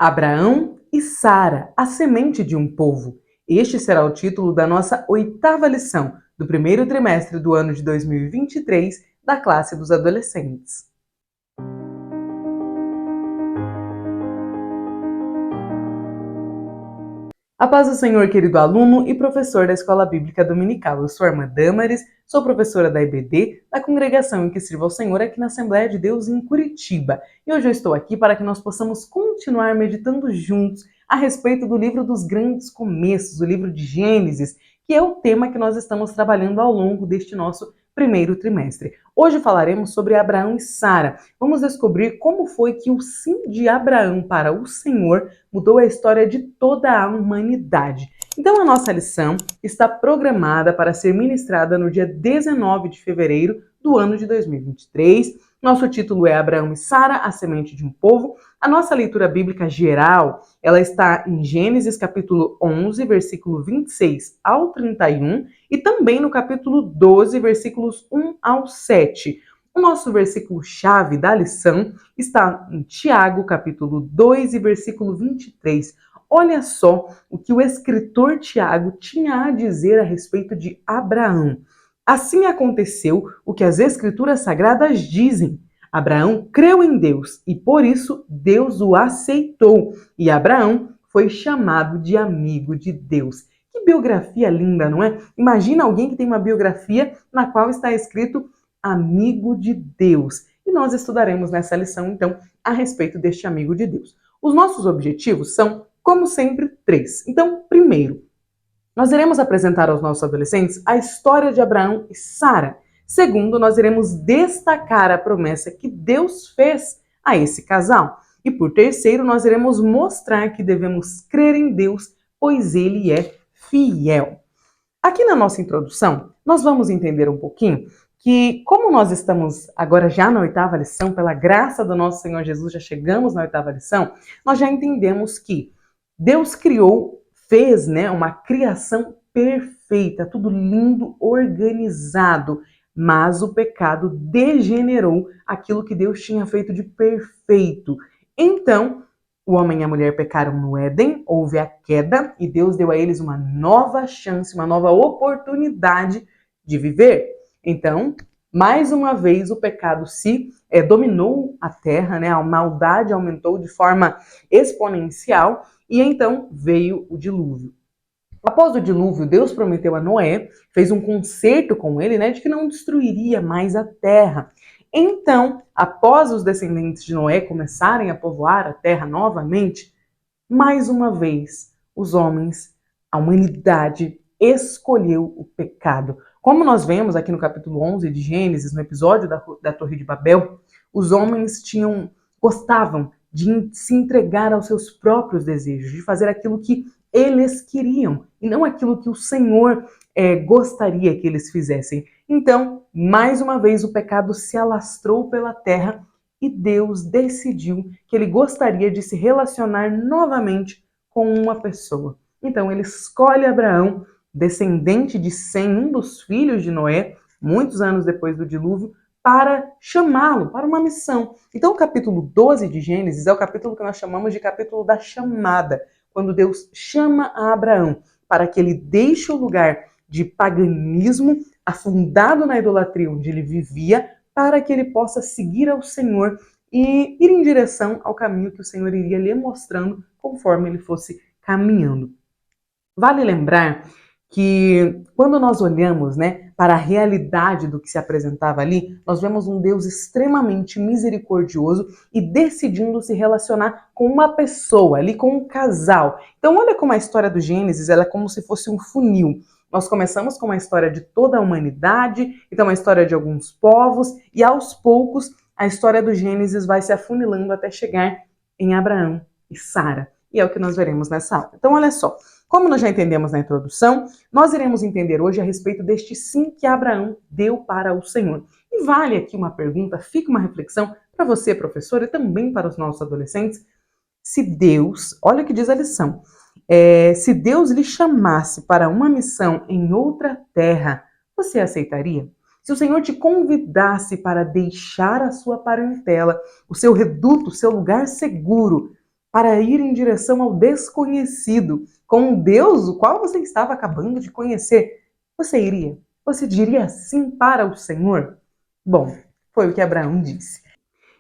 Abraão e Sara, a semente de um povo. Este será o título da nossa 8ª lição do primeiro trimestre do ano de 2023 da classe dos adolescentes. A paz do Senhor, querido aluno e professor da Escola Bíblica Dominical. Eu sou a irmã Damaris, sou professora da IBD, da congregação em que sirvo ao Senhor aqui na Assembleia de Deus em Curitiba. E hoje eu estou aqui para que nós possamos continuar meditando juntos a respeito do livro dos grandes começos, o livro de Gênesis, que é o tema que nós estamos trabalhando ao longo deste nosso primeiro trimestre. Hoje falaremos sobre Abraão e Sara. Vamos descobrir como foi que o sim de Abraão para o Senhor mudou a história de toda a humanidade. Então a nossa lição está programada para ser ministrada no dia 19 de fevereiro do ano de 2023. Nosso título é Abraão e Sara, a semente de um povo. A nossa leitura bíblica geral, ela está em Gênesis capítulo 11, versículo 26 ao 31 e também no capítulo 12, versículos 1 ao 7. O nosso versículo-chave da lição está em Tiago, capítulo 2 e versículo 23. Olha só o que o escritor Tiago tinha a dizer a respeito de Abraão. Assim aconteceu o que as escrituras sagradas dizem. Abraão creu em Deus e por isso Deus o aceitou. E Abraão foi chamado de amigo de Deus. Que biografia linda, não é? Imagina alguém que tem uma biografia na qual está escrito amigo de Deus. E nós estudaremos nessa lição, então, a respeito deste amigo de Deus. Os nossos objetivos são, como sempre, 3. Então, primeiro, nós iremos apresentar aos nossos adolescentes a história de Abraão e Sara. Segundo, nós iremos destacar a promessa que Deus fez a esse casal. E por terceiro, nós iremos mostrar que devemos crer em Deus, pois Ele é fiel. Aqui na nossa introdução, nós vamos entender um pouquinho que, como nós estamos agora já na 8ª lição, pela graça do nosso Senhor Jesus, já chegamos na 8ª lição, nós já entendemos que Deus fez uma criação perfeita, tudo lindo, organizado, mas o pecado degenerou aquilo que Deus tinha feito de perfeito. Então, o homem e a mulher pecaram no Éden, houve a queda e Deus deu a eles uma nova chance, uma nova oportunidade de viver. Então, mais uma vez, o pecado dominou a terra, a maldade aumentou de forma exponencial e então veio o dilúvio. Após o dilúvio, Deus prometeu a Noé, fez um concerto com ele, de que não destruiria mais a terra. Então, após os descendentes de Noé começarem a povoar a terra novamente, mais uma vez, os homens, a humanidade, escolheu o pecado. Como nós vemos aqui no capítulo 11 de Gênesis, no episódio da Torre de Babel, os homens gostavam de se entregar aos seus próprios desejos, de fazer aquilo que eles queriam e não aquilo que o Senhor gostaria que eles fizessem. Então, mais uma vez, o pecado se alastrou pela terra e Deus decidiu que ele gostaria de se relacionar novamente com uma pessoa. Então, ele escolhe Abraão, descendente de Sem, um dos filhos de Noé, muitos anos depois do dilúvio, para chamá-lo para uma missão. Então, o capítulo 12 de Gênesis é o capítulo que nós chamamos de capítulo da chamada, quando Deus chama a Abraão para que ele deixe o lugar de paganismo afundado na idolatria onde ele vivia, para que ele possa seguir ao Senhor e ir em direção ao caminho que o Senhor iria lhe mostrando conforme ele fosse caminhando. Vale lembrar que quando nós olhamos para a realidade do que se apresentava ali, nós vemos um Deus extremamente misericordioso e decidindo se relacionar com uma pessoa, ali com um casal. Então olha como a história do Gênesis ela é como se fosse um funil. Nós começamos com uma história de toda a humanidade, então a história de alguns povos, e aos poucos a história do Gênesis vai se afunilando até chegar em Abraão e Sara. E é o que nós veremos nessa aula. Então olha só. Como nós já entendemos na introdução, nós iremos entender hoje a respeito deste sim que Abraão deu para o Senhor. E vale aqui uma pergunta, fica uma reflexão para você, professor, e também para os nossos adolescentes. Se Deus, olha o que diz a lição, se Deus lhe chamasse para uma missão em outra terra, você aceitaria? Se o Senhor te convidasse para deixar a sua parentela, o seu reduto, o seu lugar seguro, para ir em direção ao desconhecido, com um Deus o qual você estava acabando de conhecer. Você iria? Você diria sim para o Senhor? Bom, foi o que Abraão disse.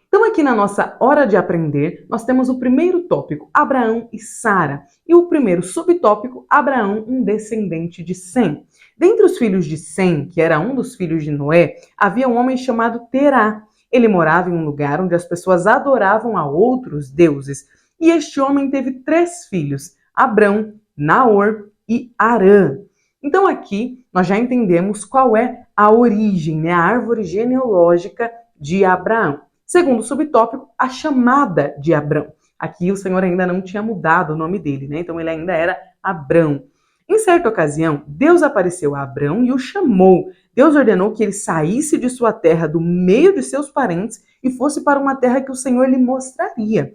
Então, aqui na nossa hora de aprender, nós temos o primeiro tópico, Abraão e Sara, e o primeiro subtópico, Abraão, um descendente de Sem. Dentre os filhos de Sem, que era um dos filhos de Noé, havia um homem chamado Terá. Ele morava em um lugar onde as pessoas adoravam a outros deuses. E este homem teve 3 filhos, Abrão, Naor e Harã. Então aqui nós já entendemos qual é a origem, né, a árvore genealógica de Abraão. Segundo subtópico, a chamada de Abrão. Aqui o Senhor ainda não tinha mudado o nome dele, né? Então ele ainda era Abrão. Em certa ocasião, Deus apareceu a Abrão e o chamou. Deus ordenou que ele saísse de sua terra, do meio de seus parentes, e fosse para uma terra que o Senhor lhe mostraria.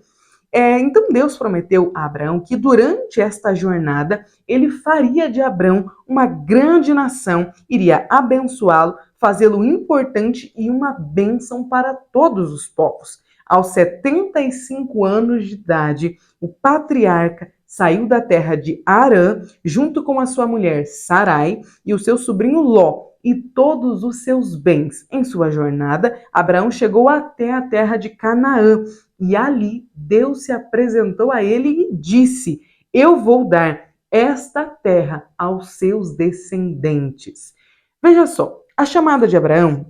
Então Deus prometeu a Abraão que durante esta jornada ele faria de Abraão uma grande nação, iria abençoá-lo, fazê-lo importante e uma bênção para todos os povos. Aos 75 anos de idade, o patriarca saiu da terra de Harã, junto com a sua mulher Sarai e o seu sobrinho Ló e todos os seus bens. Em sua jornada, Abraão chegou até a terra de Canaã, e ali Deus se apresentou a ele e disse: eu vou dar esta terra aos seus descendentes. Veja só, a chamada de Abraão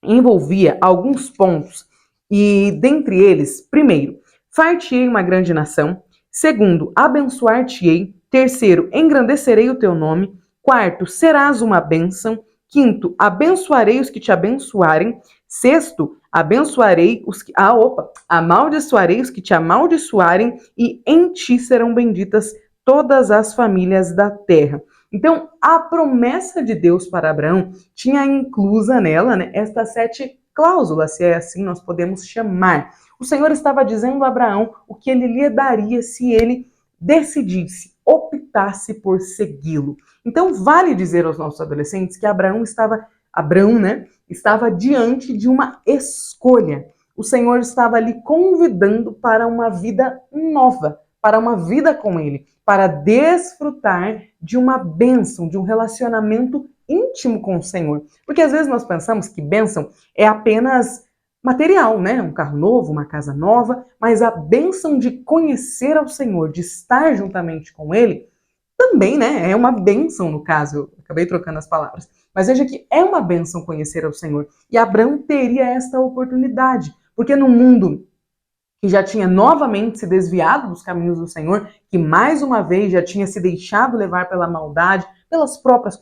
envolvia alguns pontos, e dentre eles, primeiro, far-te-ei uma grande nação; segundo, abençoar-te-ei; terceiro, engrandecerei o teu nome; quarto, serás uma bênção; quinto, abençoarei os que te abençoarem; sexto, abençoarei os que... amaldiçoarei os que te amaldiçoarem, e em ti serão benditas todas as famílias da terra. Então, a promessa de Deus para Abraão tinha inclusa nela, né, estas 7 cláusulas, se é assim nós podemos chamar. O Senhor estava dizendo a Abraão o que ele lhe daria se ele decidisse, optasse por segui-lo. Então, vale dizer aos nossos adolescentes que Abraão, né, estava diante de uma escolha. O Senhor estava lhe convidando para uma vida nova, para uma vida com ele, para desfrutar de uma bênção, de um relacionamento íntimo com o Senhor. Porque às vezes nós pensamos que bênção é apenas material, né? Um carro novo, uma casa nova, mas a bênção de conhecer ao Senhor, de estar juntamente com Ele, também, né? É uma bênção no caso, eu acabei trocando as palavras. Mas veja que é uma bênção conhecer ao Senhor. E Abraão teria esta oportunidade, porque no mundo que já tinha novamente se desviado dos caminhos do Senhor, que mais uma vez já tinha se deixado levar pela maldade, pelas próprias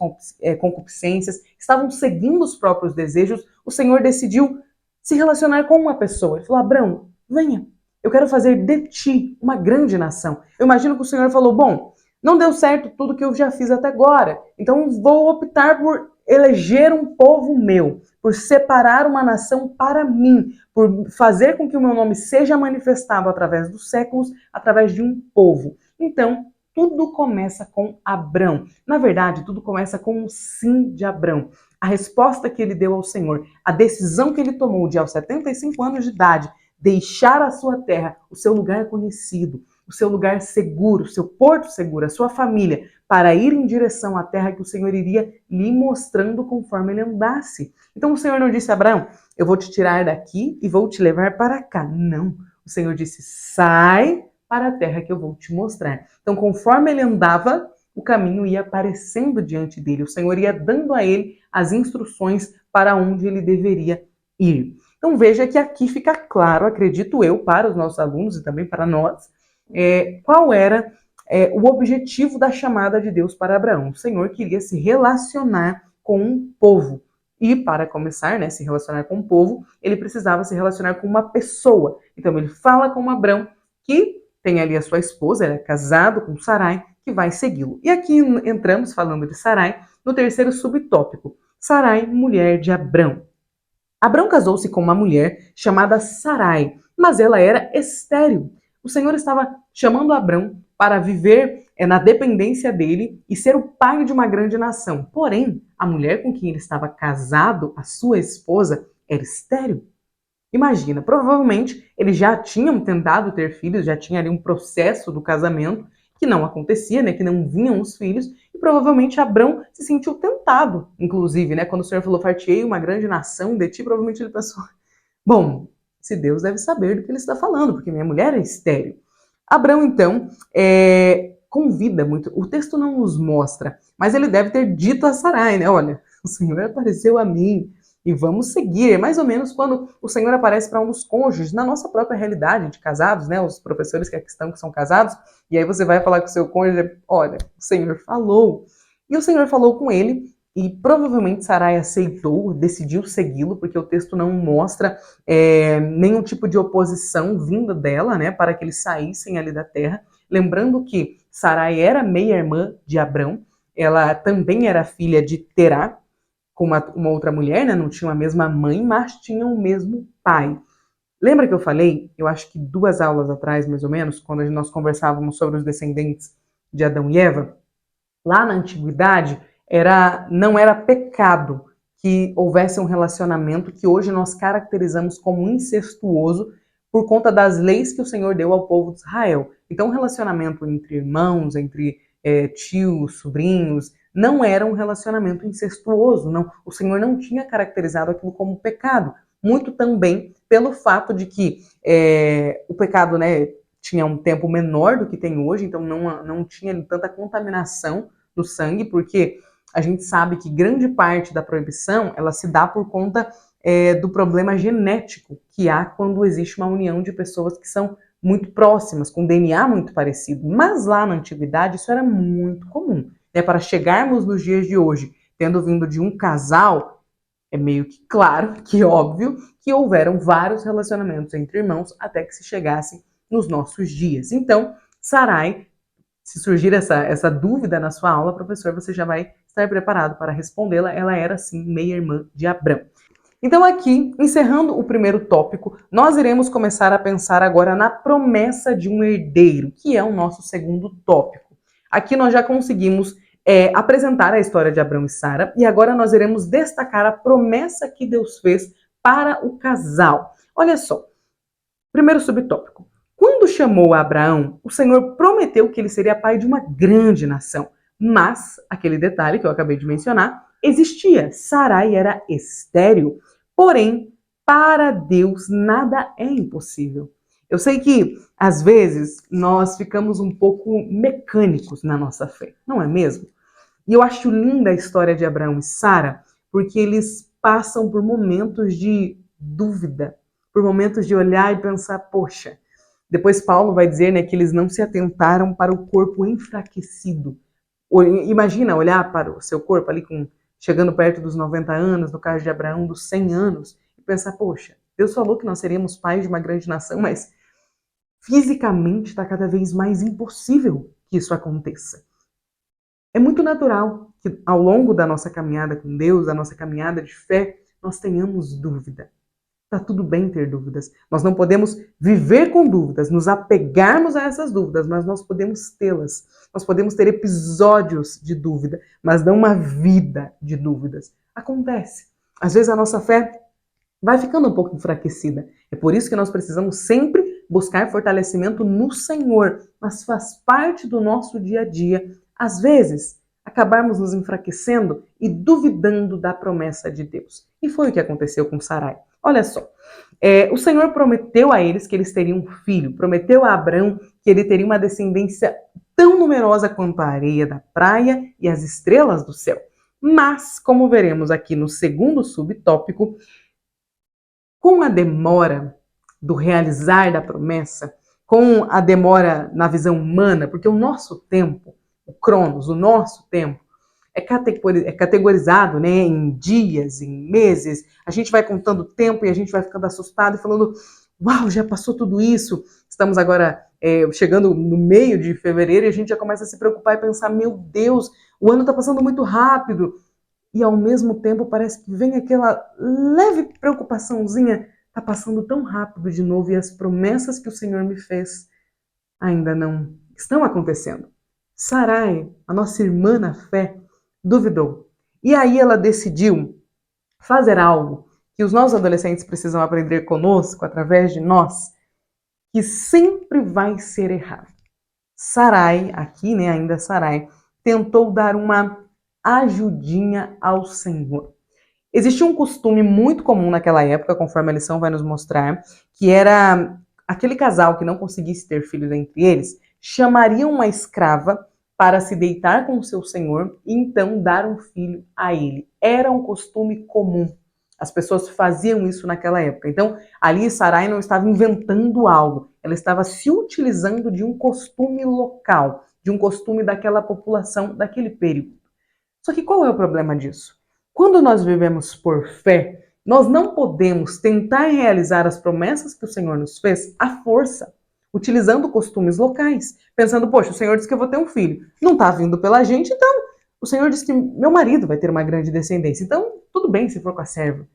concupiscências, estavam seguindo os próprios desejos, o Senhor decidiu se relacionar com uma pessoa. Ele falou: Abraão, venha, eu quero fazer de ti uma grande nação. Eu imagino que o Senhor falou: bom, não deu certo tudo que eu já fiz até agora, então vou optar por eleger um povo meu, por separar uma nação para mim, por fazer com que o meu nome seja manifestado através dos séculos, através de um povo. Então, tudo começa com Abrão. Na verdade, tudo começa com o sim de Abrão. A resposta que ele deu ao Senhor, a decisão que ele tomou de, aos 75 anos de idade, deixar a sua terra, o seu lugar conhecido, o seu lugar seguro, o seu porto seguro, a sua família, para ir em direção à terra que o Senhor iria lhe mostrando conforme ele andasse. Então o Senhor não disse a Abraão: eu vou te tirar daqui e vou te levar para cá. Não. O Senhor disse: sai para a terra que eu vou te mostrar. Então, conforme ele andava, o caminho ia aparecendo diante dele. O Senhor ia dando a ele as instruções para onde ele deveria ir. Então veja que aqui fica claro, acredito eu, para os nossos alunos e também para nós, qual era o objetivo da chamada de Deus para Abraão. O Senhor queria se relacionar com um povo. E para começar, né, se relacionar com um povo, ele precisava se relacionar com uma pessoa. Então ele fala com Abrão, que tem ali a sua esposa, ele é casado com Sarai, que vai segui-lo. E aqui entramos, falando de Sarai, no terceiro subtópico. Sarai, mulher de Abrão. Abrão casou-se com uma mulher chamada Sarai, mas ela era estéril. O Senhor estava chamando Abrão para viver na dependência dele e ser o pai de uma grande nação. Porém, a mulher com quem ele estava casado, a sua esposa, era estéril. Imagina, provavelmente eles já tinham tentado ter filhos, já tinha ali um processo do casamento que não acontecia, né, que não vinham os filhos, e provavelmente Abrão se sentiu tentado, inclusive, né, quando o Senhor falou, fartei uma grande nação de ti, provavelmente ele pensou, bom, se Deus deve saber do que ele está falando, porque minha mulher é estéril. Abrão, então, convida muito, o texto não nos mostra, mas ele deve ter dito a Sarai, né, olha, o Senhor apareceu a mim, e vamos seguir. É mais ou menos quando o Senhor aparece para um dos cônjuges, na nossa própria realidade de casados, né? Os professores que aqui estão que são casados, e aí você vai falar com o seu cônjuge, olha, o Senhor falou. E o Senhor falou com ele, e provavelmente Sarai aceitou, decidiu segui-lo, porque o texto não mostra nenhum tipo de oposição vinda dela, né? Para que eles saíssem ali da terra. Lembrando que Sarai era meia-irmã de Abrão, ela também era filha de Terá, com uma outra mulher, né? Não tinham a mesma mãe, mas tinham o mesmo pai. Lembra que eu falei, eu acho que 2 aulas atrás, mais ou menos, quando nós conversávamos sobre os descendentes de Adão e Eva? Lá na antiguidade, não era pecado que houvesse um relacionamento que hoje nós caracterizamos como incestuoso por conta das leis que o Senhor deu ao povo de Israel. Então, um relacionamento entre irmãos, entre tios, sobrinhos, não era um relacionamento incestuoso, não. O Senhor não tinha caracterizado aquilo como pecado. Muito também pelo fato de que o pecado, né, tinha um tempo menor do que tem hoje, então não tinha tanta contaminação do sangue, porque a gente sabe que grande parte da proibição ela se dá por conta do problema genético que há quando existe uma união de pessoas que são muito próximas, com DNA muito parecido. Mas lá na antiguidade isso era muito comum. Né? Para chegarmos nos dias de hoje, tendo vindo de um casal, é meio que claro, que óbvio, que houveram vários relacionamentos entre irmãos até que se chegasse nos nossos dias. Então, Sarai, se surgir essa dúvida na sua aula, professor, você já vai estar preparado para respondê-la. Ela era, sim, meia-irmã de Abrão. Então, aqui, encerrando o primeiro tópico, nós iremos começar a pensar agora na promessa de um herdeiro, que é o nosso segundo tópico. Aqui nós já conseguimos apresentar a história de Abrão e Sara, e agora nós iremos destacar a promessa que Deus fez para o casal. Olha só, primeiro subtópico. Quando chamou Abraão, o Senhor prometeu que ele seria pai de uma grande nação. Mas, aquele detalhe que eu acabei de mencionar, existia. Sarai era estéril. Porém, para Deus nada é impossível. Eu sei que, às vezes, nós ficamos um pouco mecânicos na nossa fé, não é mesmo? E eu acho linda a história de Abraão e Sara, porque eles passam por momentos de dúvida, por momentos de olhar e pensar, poxa. Depois Paulo vai dizer, né, que eles não se atentaram para o corpo enfraquecido. Imagina olhar para o seu corpo ali chegando perto dos 90 anos, no caso de Abraão, dos 100 anos, e pensar, poxa, Deus falou que nós seríamos pais de uma grande nação, mas fisicamente está cada vez mais impossível que isso aconteça. É muito natural que ao longo da nossa caminhada com Deus, da nossa caminhada de fé, nós tenhamos dúvida. Tá tudo bem ter dúvidas. Nós não podemos viver com dúvidas, nos apegarmos a essas dúvidas, mas nós podemos tê-las. Nós podemos ter episódios de dúvida, mas não uma vida de dúvidas. Acontece. Às vezes a nossa fé vai ficando um pouco enfraquecida. É por isso que nós precisamos sempre buscar fortalecimento no Senhor, mas faz parte do nosso dia a dia. Às vezes, acabarmos nos enfraquecendo e duvidando da promessa de Deus. E foi o que aconteceu com Sarai. Olha só, o Senhor prometeu a eles que eles teriam um filho, prometeu a Abrão que ele teria uma descendência tão numerosa quanto a areia da praia e as estrelas do céu. Mas, como veremos aqui no segundo subtópico, com a demora do realizar da promessa, com a demora na visão humana, porque o nosso tempo, o Cronos, o nosso tempo, é categorizado, né, em dias, em meses. A gente vai contando o tempo e a gente vai ficando assustado e falando, uau, já passou tudo isso. Estamos agora chegando no meio de fevereiro e a gente já começa a se preocupar e pensar, meu Deus, o ano está passando muito rápido. E ao mesmo tempo parece que vem aquela leve preocupaçãozinha, está passando tão rápido de novo e as promessas que o Senhor me fez ainda não estão acontecendo. Sarai, a nossa irmã na fé, duvidou. E aí ela decidiu fazer algo que os nossos adolescentes precisam aprender conosco, através de nós, que sempre vai ser errado. Sarai, aqui, né, ainda Sarai, tentou dar uma ajudinha ao Senhor. Existia um costume muito comum naquela época, conforme a lição vai nos mostrar, que era aquele casal que não conseguisse ter filhos entre eles, chamariam uma escrava para se deitar com o seu senhor e então dar um filho a ele. Era um costume comum. As pessoas faziam isso naquela época. Então, ali Sarai não estava inventando algo, ela estava se utilizando de um costume local, de um costume daquela população, daquele período. Só que qual é o problema disso? Quando nós vivemos por fé, nós não podemos tentar realizar as promessas que o Senhor nos fez à força, utilizando costumes locais, pensando, poxa, o Senhor disse que eu vou ter um filho. Não está vindo pela gente, então o Senhor disse que meu marido vai ter uma grande descendência. Então, tudo bem se for com a serva.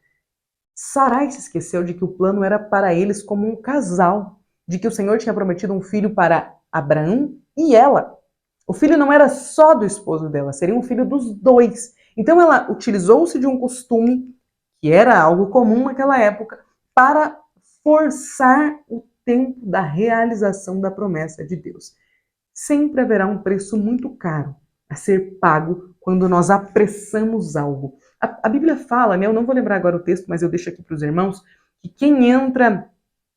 Sarai se esqueceu de que o plano era para eles como um casal, de que o Senhor tinha prometido um filho para Abraão e ela. O filho não era só do esposo dela, seria um filho dos dois. Então ela utilizou-se de um costume, que era algo comum naquela época, para forçar o tempo da realização da promessa de Deus. Sempre haverá um preço muito caro a ser pago quando nós apressamos algo. A Bíblia fala, né, eu não vou lembrar agora o texto, mas eu deixo aqui para os irmãos, que quem entra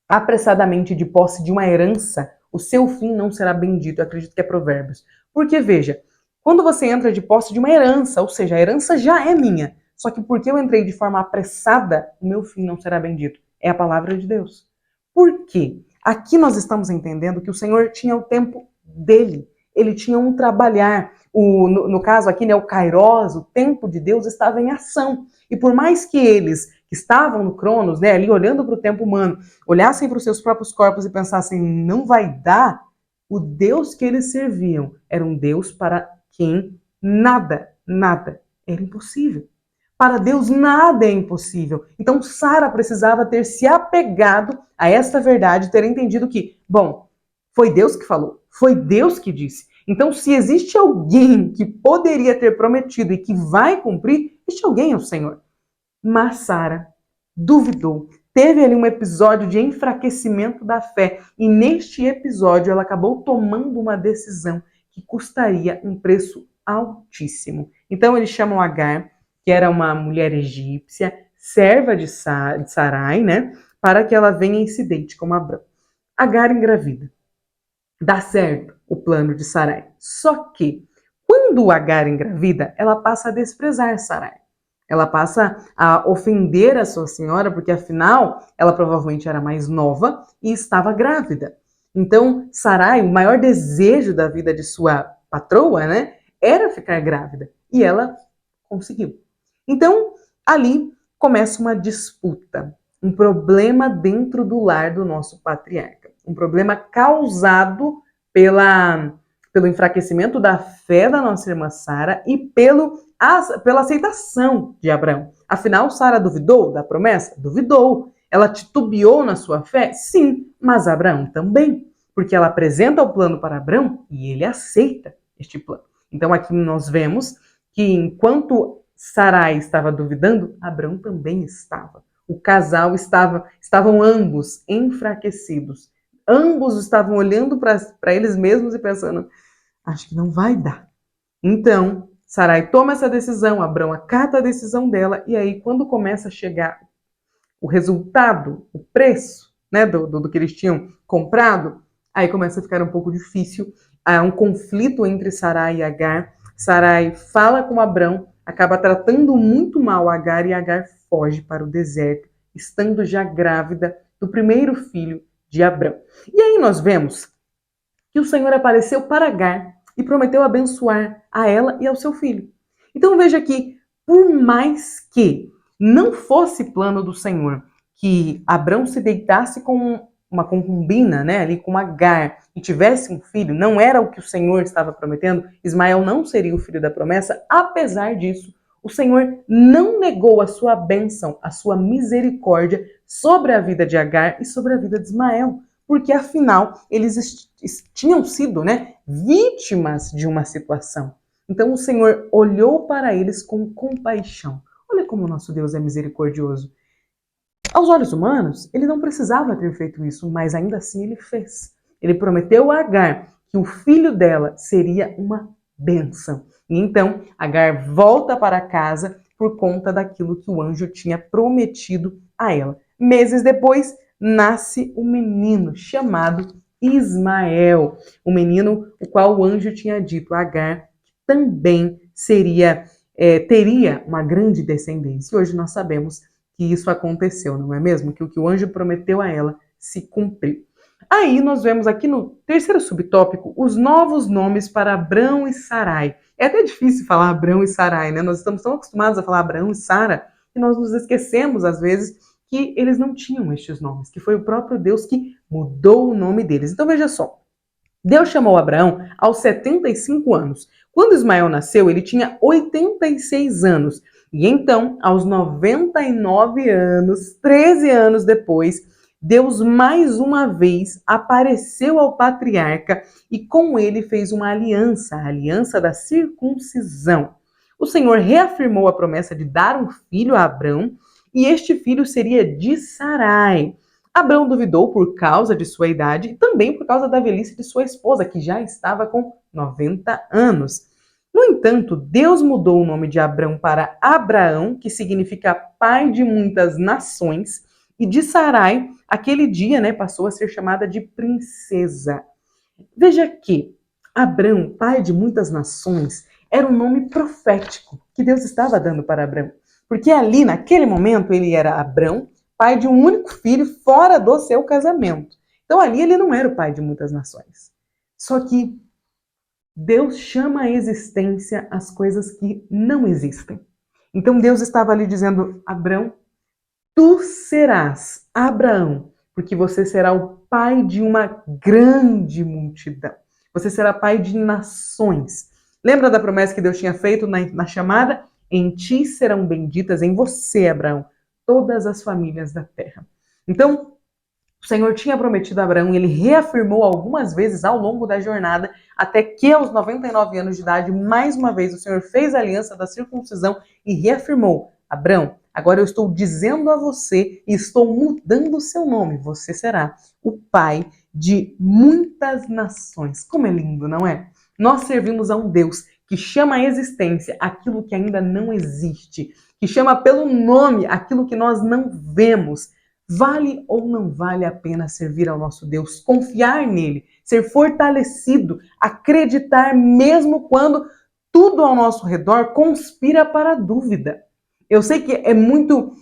apressadamente de posse de uma herança, o seu fim não será bendito. Eu acredito que é Provérbios. Porque, veja, quando você entra de posse de uma herança, ou seja, a herança já é minha, só que porque eu entrei de forma apressada, o meu fim não será bendito. É a palavra de Deus. Por quê? Aqui nós estamos entendendo que o Senhor tinha o tempo dele. Ele tinha um trabalhar. No caso aqui, né, o Kairos, o tempo de Deus estava em ação. E por mais que eles que estavam no Cronos, né, ali olhando para o tempo humano, olhassem para os seus próprios corpos e pensassem, não vai dar, o Deus que eles serviam era um Deus para quem nada era impossível. Para Deus nada é impossível. Então Sara precisava ter se apegado a esta verdade, ter entendido que, bom, foi Deus que falou, foi Deus que disse. Então, se existe alguém que poderia ter prometido e que vai cumprir, este alguém é o Senhor. Mas Sara duvidou. Teve ali um episódio de enfraquecimento da fé. E neste episódio ela acabou tomando uma decisão que custaria um preço altíssimo. Então eles chamam Agar, que era uma mulher egípcia, serva de Sarai, né? Para que ela venha e se deite com Abrão. Agar engravida. Dá certo o plano de Sarai. Só que, quando Agar engravida, ela passa a desprezar Sarai. Ela passa a ofender a sua senhora, porque afinal, ela provavelmente era mais nova e estava grávida. Então, Sarai, o maior desejo da vida de sua patroa, né, era ficar grávida. E ela conseguiu. Então, ali começa uma disputa, um problema dentro do lar do nosso patriarca. Um problema causado pelo enfraquecimento da fé da nossa irmã Sara e pela aceitação de Abraão. Afinal, Sara duvidou da promessa? Duvidou. Ela titubeou na sua fé? Sim, mas Abraão também, porque ela apresenta o plano para Abraão e ele aceita este plano. Então aqui nós vemos que enquanto Sarai estava duvidando, Abraão também estava. O casal estavam ambos enfraquecidos. Ambos estavam olhando para eles mesmos e pensando, acho que não vai dar. Então, Sarai toma essa decisão, Abrão acata a decisão dela, e aí quando começa a chegar o resultado, o preço, né, do que eles tinham comprado, aí começa a ficar um pouco difícil. Há um conflito entre Sarai e Agar. Sarai fala com Abrão, acaba tratando muito mal Agar e Agar foge para o deserto, estando já grávida do primeiro filho de Abrão. E aí nós vemos que o Senhor apareceu para Agar e prometeu abençoar a ela e ao seu filho. Então veja que, por mais que não fosse plano do Senhor que Abrão se deitasse com uma concubina, né, ali com Agar, e tivesse um filho, não era o que o Senhor estava prometendo, Ismael não seria o filho da promessa, apesar disso, o Senhor não negou a sua bênção, a sua misericórdia sobre a vida de Agar e sobre a vida de Ismael, porque afinal eles tinham sido, né, vítimas de uma situação. Então o Senhor olhou para eles com compaixão. Olha como o nosso Deus é misericordioso. Aos olhos humanos, ele não precisava ter feito isso, mas ainda assim ele fez. Ele prometeu a Agar que o filho dela seria uma bênção. E então Agar volta para casa por conta daquilo que o anjo tinha prometido a ela. Meses depois, nasce um menino chamado Ismael, o menino o qual o anjo tinha dito a Agar que também teria uma grande descendência. E hoje nós sabemos que isso aconteceu, não é mesmo? Que o que o anjo prometeu a ela se cumpriu. Aí nós vemos aqui no terceiro subtópico os novos nomes para Abrão e Sarai. É até difícil falar Abrão e Sarai, né? Nós estamos tão acostumados a falar Abrão e Sara que nós nos esquecemos, às vezes, que eles não tinham estes nomes, que foi o próprio Deus que mudou o nome deles. Então veja só, Deus chamou Abraão aos 75 anos. Quando Ismael nasceu, ele tinha 86 anos. E então, aos 99 anos, 13 anos depois, Deus mais uma vez apareceu ao patriarca e com ele fez uma aliança, a aliança da circuncisão. O Senhor reafirmou a promessa de dar um filho a Abrão e este filho seria de Sarai. Abrão duvidou por causa de sua idade e também por causa da velhice de sua esposa, que já estava com 90 anos. No entanto, Deus mudou o nome de Abrão para Abraão, que significa pai de muitas nações, e de Sarai, aquele dia, passou a ser chamada de princesa. Veja que Abrão, pai de muitas nações, era um nome profético que Deus estava dando para Abrão. Porque ali, naquele momento, ele era Abrão, pai de um único filho fora do seu casamento. Então ali ele não era o pai de muitas nações. Só que Deus chama à existência as coisas que não existem. Então Deus estava ali dizendo, Abrão, tu serás Abraão, porque você será o pai de uma grande multidão. Você será pai de nações. Lembra da promessa que Deus tinha feito na chamada? Em ti serão benditas, em você, Abraão, todas as famílias da terra. Então, o Senhor tinha prometido a Abraão, ele reafirmou algumas vezes ao longo da jornada, até que aos 99 anos de idade, mais uma vez, o Senhor fez a aliança da circuncisão e reafirmou, Abraão, agora eu estou dizendo a você e estou mudando o seu nome, você será o pai de muitas nações. Como é lindo, não é? Nós servimos a um Deus que chama à existência aquilo que ainda não existe, que chama pelo nome aquilo que nós não vemos. Vale ou não vale a pena servir ao nosso Deus, confiar nele, ser fortalecido, acreditar mesmo quando tudo ao nosso redor conspira para a dúvida. Eu sei que é muito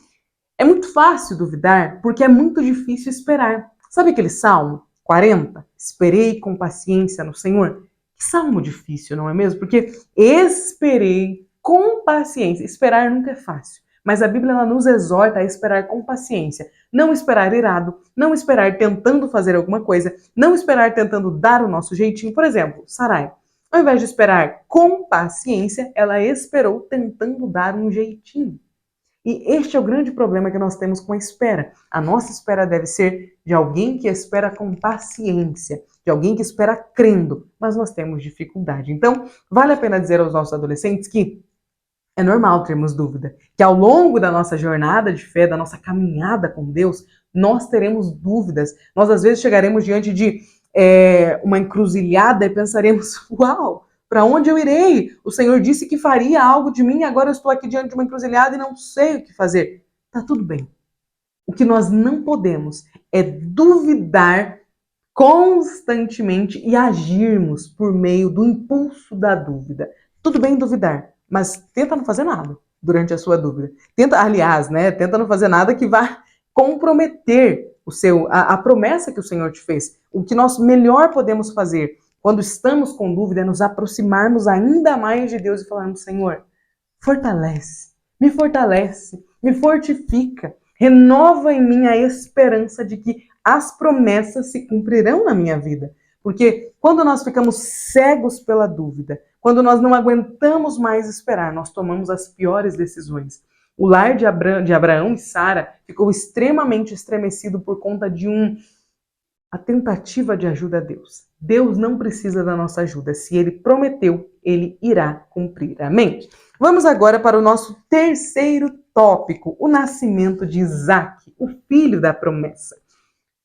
fácil duvidar, porque é muito difícil esperar. Sabe aquele Salmo 40? Esperei com paciência no Senhor. Que salmo difícil, não é mesmo? Porque esperei com paciência. Esperar nunca é fácil. Mas a Bíblia ela nos exorta a esperar com paciência. Não esperar irado, não esperar tentando fazer alguma coisa, não esperar tentando dar o nosso jeitinho. Por exemplo, Sarai. Ao invés de esperar com paciência, ela esperou tentando dar um jeitinho. E este é o grande problema que nós temos com a espera. A nossa espera deve ser de alguém que espera com paciência, de alguém que espera crendo, mas nós temos dificuldade. Então, vale a pena dizer aos nossos adolescentes que é normal termos dúvida, que ao longo da nossa jornada de fé, da nossa caminhada com Deus, nós teremos dúvidas. Nós às vezes chegaremos diante de uma encruzilhada e pensaremos, uau, para onde eu irei? O Senhor disse que faria algo de mim, agora eu estou aqui diante de uma encruzilhada e não sei o que fazer. Tá tudo bem. O que nós não podemos é duvidar constantemente e agirmos por meio do impulso da dúvida. Tudo bem duvidar, mas tenta não fazer nada durante a sua dúvida. Tenta não fazer nada que vá comprometer a promessa que o Senhor te fez. O que nós melhor podemos fazer quando estamos com dúvida é nos aproximarmos ainda mais de Deus e falarmos, Senhor, fortalece, me fortifica, renova em mim a esperança de que as promessas se cumprirão na minha vida. Porque quando nós ficamos cegos pela dúvida, quando nós não aguentamos mais esperar, nós tomamos as piores decisões. O lar de Abraão e Sara ficou extremamente estremecido por conta de a tentativa de ajuda a Deus. Deus não precisa da nossa ajuda. Se Ele prometeu, Ele irá cumprir. Amém? Vamos agora para o nosso terceiro tópico, o nascimento de Isaque, o filho da promessa.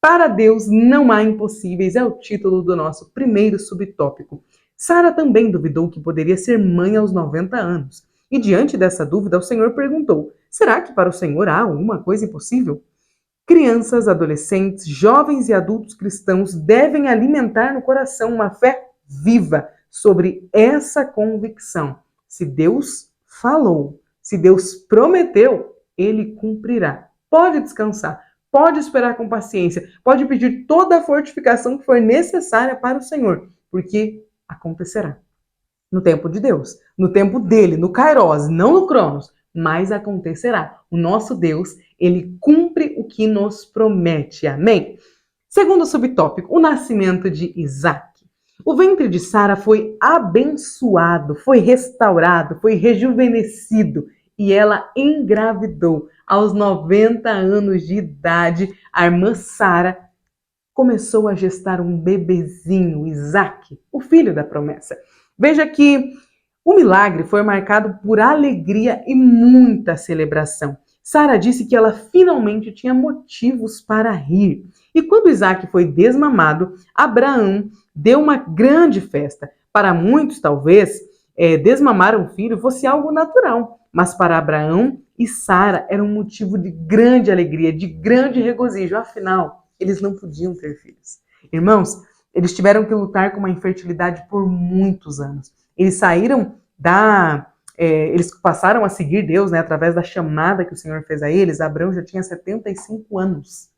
Para Deus não há impossíveis é o título do nosso primeiro subtópico. Sara também duvidou que poderia ser mãe aos 90 anos. E diante dessa dúvida, o Senhor perguntou: será que para o Senhor há alguma coisa impossível? Crianças, adolescentes, jovens e adultos cristãos devem alimentar no coração uma fé viva sobre essa convicção. Se Deus falou, se Deus prometeu, Ele cumprirá. Pode descansar, pode esperar com paciência, pode pedir toda a fortificação que for necessária para o Senhor, porque acontecerá. No tempo de Deus, no tempo dele, no Kairos, não no Cronos, mas acontecerá. O nosso Deus, ele cumpre o que nos promete. Amém? Segundo subtópico, o nascimento de Isaque. O ventre de Sara foi abençoado, foi restaurado, foi rejuvenescido e ela engravidou. Aos 90 anos de idade, a irmã Sara começou a gestar um bebezinho, Isaque, o filho da promessa. Veja que o milagre foi marcado por alegria e muita celebração. Sara disse que ela finalmente tinha motivos para rir. E quando Isaque foi desmamado, Abraão deu uma grande festa. Para muitos, talvez, desmamar um filho fosse algo natural. Mas para Abraão e Sara era um motivo de grande alegria, de grande regozijo. Afinal, eles não podiam ter filhos. Irmãos, eles tiveram que lutar com uma infertilidade por muitos anos. Eles saíram eles passaram a seguir Deus, né, através da chamada que o Senhor fez a eles. Abraão já tinha 75 anos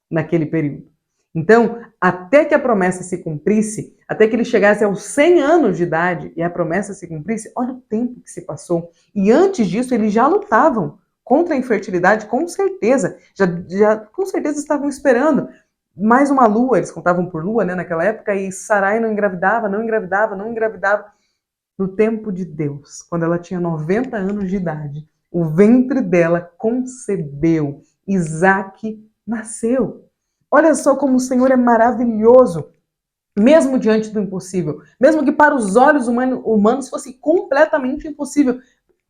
naquele período. Então, até que a promessa se cumprisse, até que ele chegasse aos 100 anos de idade e a promessa se cumprisse, olha o tempo que se passou. E antes disso, eles já lutavam contra a infertilidade, com certeza. Já com certeza estavam esperando mais uma lua, eles contavam por lua, né, naquela época, e Sarai não engravidava. No tempo de Deus, quando ela tinha 90 anos de idade, o ventre dela concebeu. Isaque nasceu. Olha só como o Senhor é maravilhoso, mesmo diante do impossível, mesmo que para os olhos humanos fosse completamente impossível.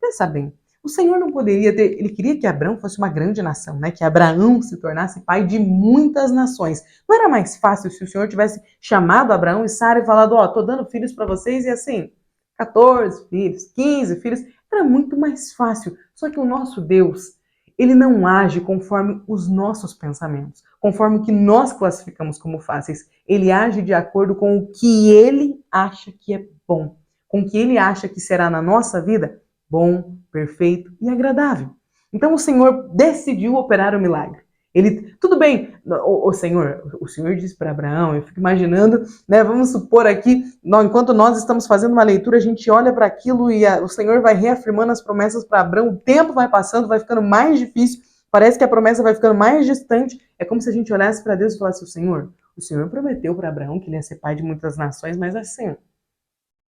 Pensa bem, o Senhor não poderia ter, ele queria que Abraão fosse uma grande nação, né? Que Abraão se tornasse pai de muitas nações. Não era mais fácil se o Senhor tivesse chamado Abraão e Sara e falado, tô dando filhos para vocês e assim, 14 filhos, 15 filhos, era muito mais fácil. Só que o nosso Deus, ele não age conforme os nossos pensamentos, conforme o que nós classificamos como fáceis. Ele age de acordo com o que ele acha que é bom, com o que ele acha que será na nossa vida bom, perfeito e agradável. Então o Senhor decidiu operar o milagre. Ele, tudo bem, o Senhor disse para Abraão, eu fico imaginando, né, vamos supor aqui, enquanto nós estamos fazendo uma leitura, a gente olha para aquilo e o Senhor vai reafirmando as promessas para Abraão, o tempo vai passando, vai ficando mais difícil, parece que a promessa vai ficando mais distante, é como se a gente olhasse para Deus e falasse, o Senhor prometeu para Abraão que ele ia ser pai de muitas nações, mas assim,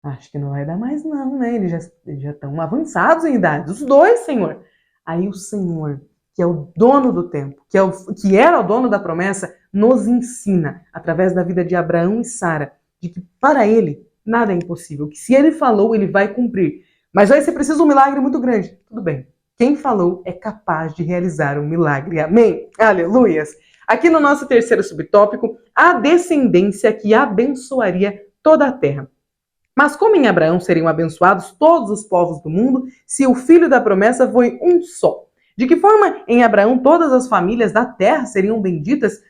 acho que não vai dar mais não, né, eles já estão avançados em idade, os dois, Senhor. Aí o Senhor, que é o dono do tempo, que era o dono da promessa, nos ensina, através da vida de Abraão e Sara, de que para ele nada é impossível, que se ele falou, ele vai cumprir. Mas vai ser preciso um milagre muito grande. Tudo bem. Quem falou é capaz de realizar um milagre. Amém? Aleluias! Aqui no nosso terceiro subtópico, a descendência que abençoaria toda a terra. Mas como em Abraão seriam abençoados todos os povos do mundo, se o filho da promessa foi um só? De que forma em Abraão todas as famílias da terra seriam benditas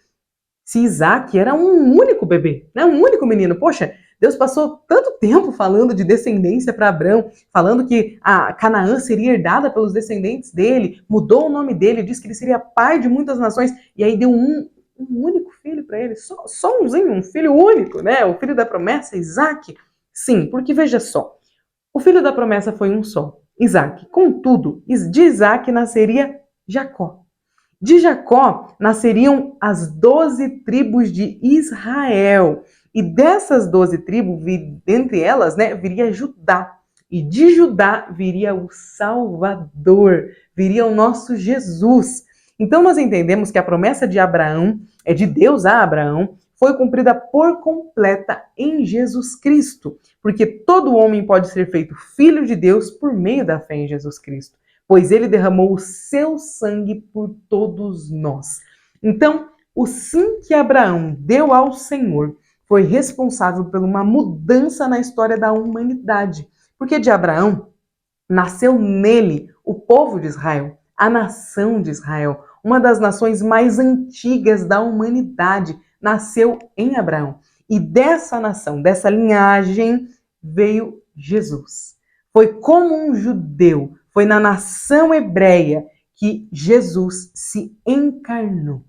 se Isaque era um único bebê, né? Um único menino? Poxa, Deus passou tanto tempo falando de descendência para Abraão, falando que a Canaã seria herdada pelos descendentes dele, mudou o nome dele, disse que ele seria pai de muitas nações, e aí deu um único filho para ele, só um filho único, né? O filho da promessa, Isaque. Sim, porque veja só, o filho da promessa foi um só, Isaque. Contudo, de Isaque nasceria Jacó. De Jacó nasceriam as 12 tribos de Israel. E dessas 12 tribos, dentre elas, né, viria Judá. E de Judá viria o Salvador, viria o nosso Jesus. Então nós entendemos que a promessa de Abraão, de Deus a Abraão, foi cumprida por completa em Jesus Cristo, porque todo homem pode ser feito filho de Deus por meio da fé em Jesus Cristo. pois ele derramou o seu sangue por todos nós. Então, o sim que Abraão deu ao Senhor foi responsável por uma mudança na história da humanidade, porque de Abraão nasceu nele o povo de Israel, a nação de Israel, uma das nações mais antigas da humanidade, nasceu em Abraão. E dessa nação, dessa linhagem, veio Jesus. Foi como um judeu, foi na nação hebreia que Jesus se encarnou.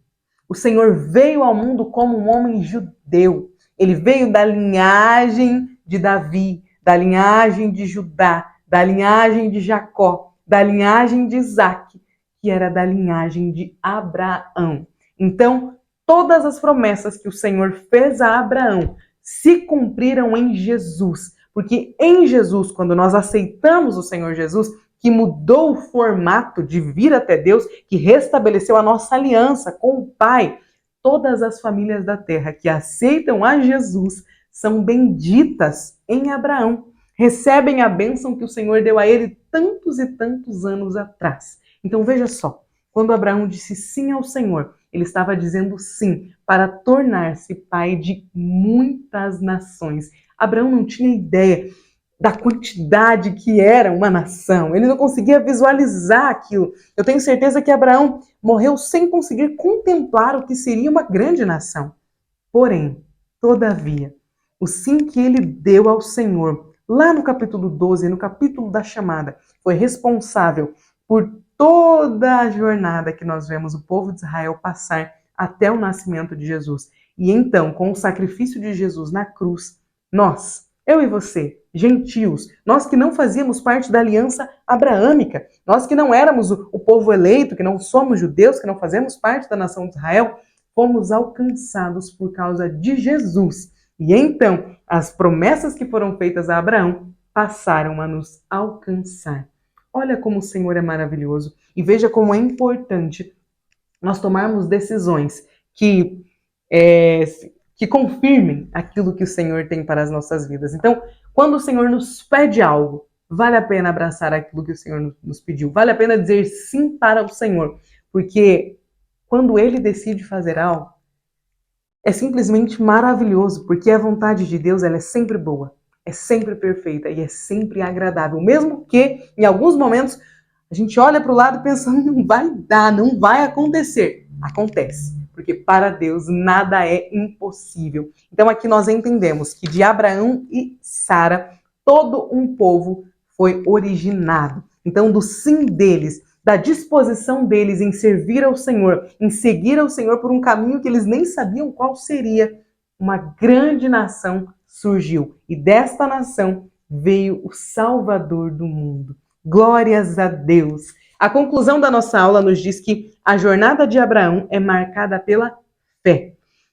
O Senhor veio ao mundo como um homem judeu. Ele veio da linhagem de Davi, da linhagem de Judá, da linhagem de Jacó, da linhagem de Isaac, que era da linhagem de Abraão. Então, todas as promessas que o Senhor fez a Abraão se cumpriram em Jesus, porque em Jesus, quando nós aceitamos o Senhor Jesus, que mudou o formato de vir até Deus, que restabeleceu a nossa aliança com o Pai, todas as famílias da terra que aceitam a Jesus são benditas em Abraão, recebem a bênção que o Senhor deu a ele tantos e tantos anos atrás. Então veja só, quando Abraão disse sim ao Senhor, ele estava dizendo sim para tornar-se pai de muitas nações. Abraão não tinha ideia da quantidade que era uma nação. Ele não conseguia visualizar aquilo. Eu tenho certeza que Abraão morreu sem conseguir contemplar o que seria uma grande nação. Porém, todavia, o sim que ele deu ao Senhor, lá no capítulo 12, no capítulo da chamada, foi responsável por toda a jornada que nós vemos o povo de Israel passar até o nascimento de Jesus. E então, com o sacrifício de Jesus na cruz, nós, eu e você, gentios, nós que não fazíamos parte da aliança abraâmica, nós que não éramos o povo eleito, que não somos judeus, que não fazemos parte da nação de Israel, fomos alcançados por causa de Jesus. E então, as promessas que foram feitas a Abraão passaram a nos alcançar. Olha como o Senhor é maravilhoso e veja como é importante nós tomarmos decisões que confirmem aquilo que o Senhor tem para as nossas vidas. Então, quando o Senhor nos pede algo, vale a pena abraçar aquilo que o Senhor nos pediu. Vale a pena dizer sim para o Senhor, porque quando Ele decide fazer algo, é simplesmente maravilhoso, porque a vontade de Deus ela é sempre boa, é sempre perfeita e é sempre agradável. Mesmo que, em alguns momentos, a gente olha para o lado pensando, não vai dar, não vai acontecer. Acontece, porque para Deus nada é impossível. Então aqui nós entendemos que de Abraão e Sara, todo um povo foi originado. Então do sim deles, da disposição deles em servir ao Senhor, em seguir ao Senhor por um caminho que eles nem sabiam qual seria, uma grande nação surgiu. E desta nação veio o Salvador do mundo. Glórias a Deus! A conclusão da nossa aula nos diz que a jornada de Abraão é marcada pela fé.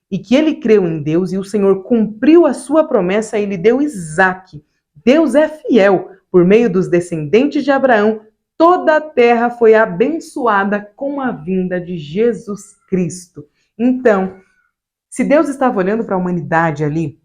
E que ele creu em Deus e o Senhor cumpriu a sua promessa e ele deu Isaque. Deus é fiel. Por meio dos descendentes de Abraão, toda a terra foi abençoada com a vinda de Jesus Cristo. Então, se Deus estava olhando para a humanidade ali,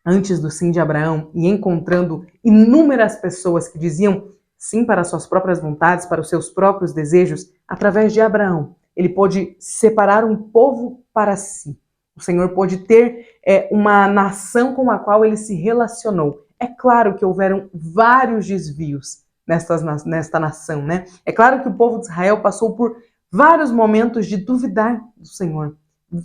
antes do sim de Abraão, e encontrando inúmeras pessoas que diziam sim para suas próprias vontades, para os seus próprios desejos, através de Abraão, ele pôde separar um povo para si. O Senhor pôde ter uma nação com a qual ele se relacionou. É claro que houveram vários desvios nesta nação, né? É claro que o povo de Israel passou por vários momentos de duvidar do Senhor.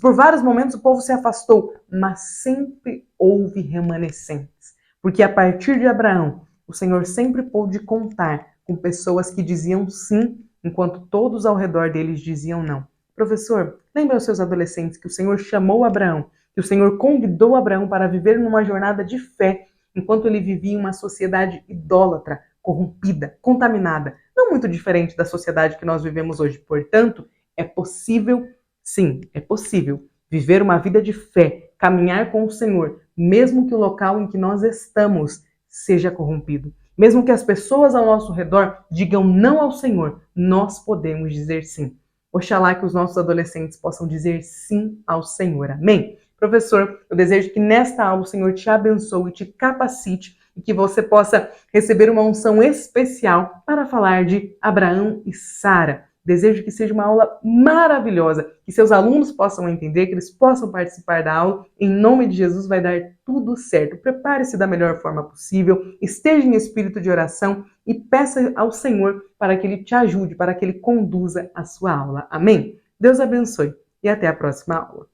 Por vários momentos o povo se afastou, mas sempre houve remanescentes. Porque a partir de Abraão, o Senhor sempre pôde contar com pessoas que diziam sim, enquanto todos ao redor deles diziam não. Professor, lembra os seus adolescentes que o Senhor chamou Abraão, que o Senhor convidou Abraão para viver numa jornada de fé, enquanto ele vivia em uma sociedade idólatra, corrompida, contaminada, não muito diferente da sociedade que nós vivemos hoje. Portanto, é possível, sim, é possível viver uma vida de fé, caminhar com o Senhor, mesmo que o local em que nós estamos seja corrompido. Mesmo que as pessoas ao nosso redor digam não ao Senhor, nós podemos dizer sim. Oxalá que os nossos adolescentes possam dizer sim ao Senhor. Amém? Professor, eu desejo que nesta aula o Senhor te abençoe e te capacite e que você possa receber uma unção especial para falar de Abraão e Sara. Desejo que seja uma aula maravilhosa, que seus alunos possam entender, que eles possam participar da aula. Em nome de Jesus vai dar tudo certo. Prepare-se da melhor forma possível, esteja em espírito de oração e peça ao Senhor para que Ele te ajude, para que Ele conduza a sua aula. Amém? Deus abençoe e até a próxima aula.